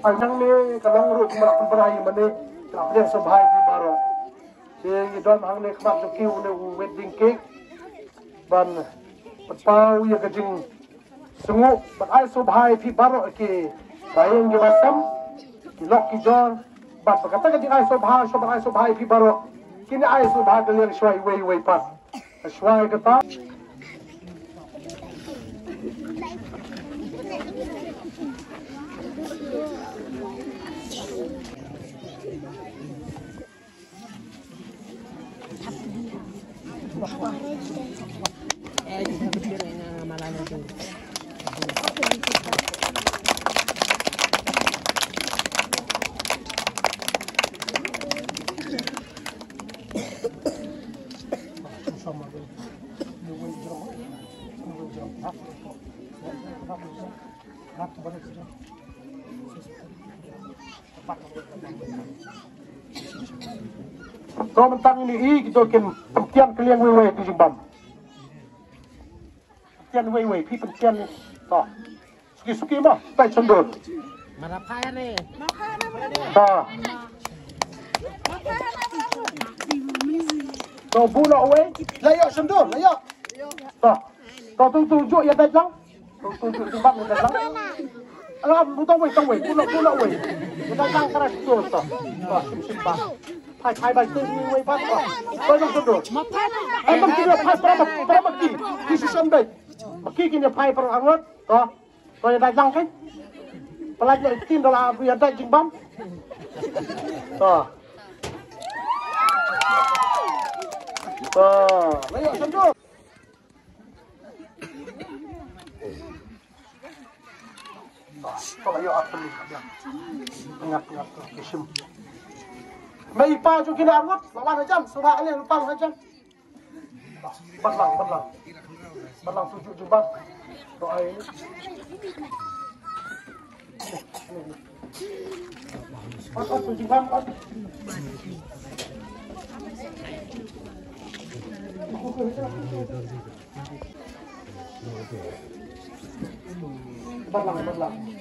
Anjang ni kalau urut merak berai mana tak boleh sebaik di baru. Jadi dalam hang ni kemat sekiu ni wedding cake, ban pau ya kejing sungguh berai sebaik di baru ke bayang ke basam, kilok kijor, ban berkata kejing ai sebaik di baru. Kini ai sebaik kalian syai way pas, syai kata. Kau mentang ini kita pentian kalian wewe di Zimbabwe. Pentian wewe, pi pentian ni. Toh, suki mah, tak cendur. Mana payah ni? Toh. Kau bunuh wewe, layak cendur, layak. Toh, kau tunjuk ya datang. Kau tunjuk Zimbabwe datang. Alam, tong wewe, bunuh wewe. Datang keras tu toh. Toh, simpan. Hai bài tư như phát vào tôi không được em bấm kia phai para bấm kia đi sân đây bấm kia kia phai para ăn hết đó rồi đại răng cái lại lại tin đó là vì đại chính bấm đó lấy ở sân trước có lấy ở sân ngặt cái sim mấy pa cho kia ăn mất, làm ăn 200, số hạng này tăng 200. Bắt lòng phụ chụp bắt, rồi. Bắt phụ chụp bắt. Bắt lòng.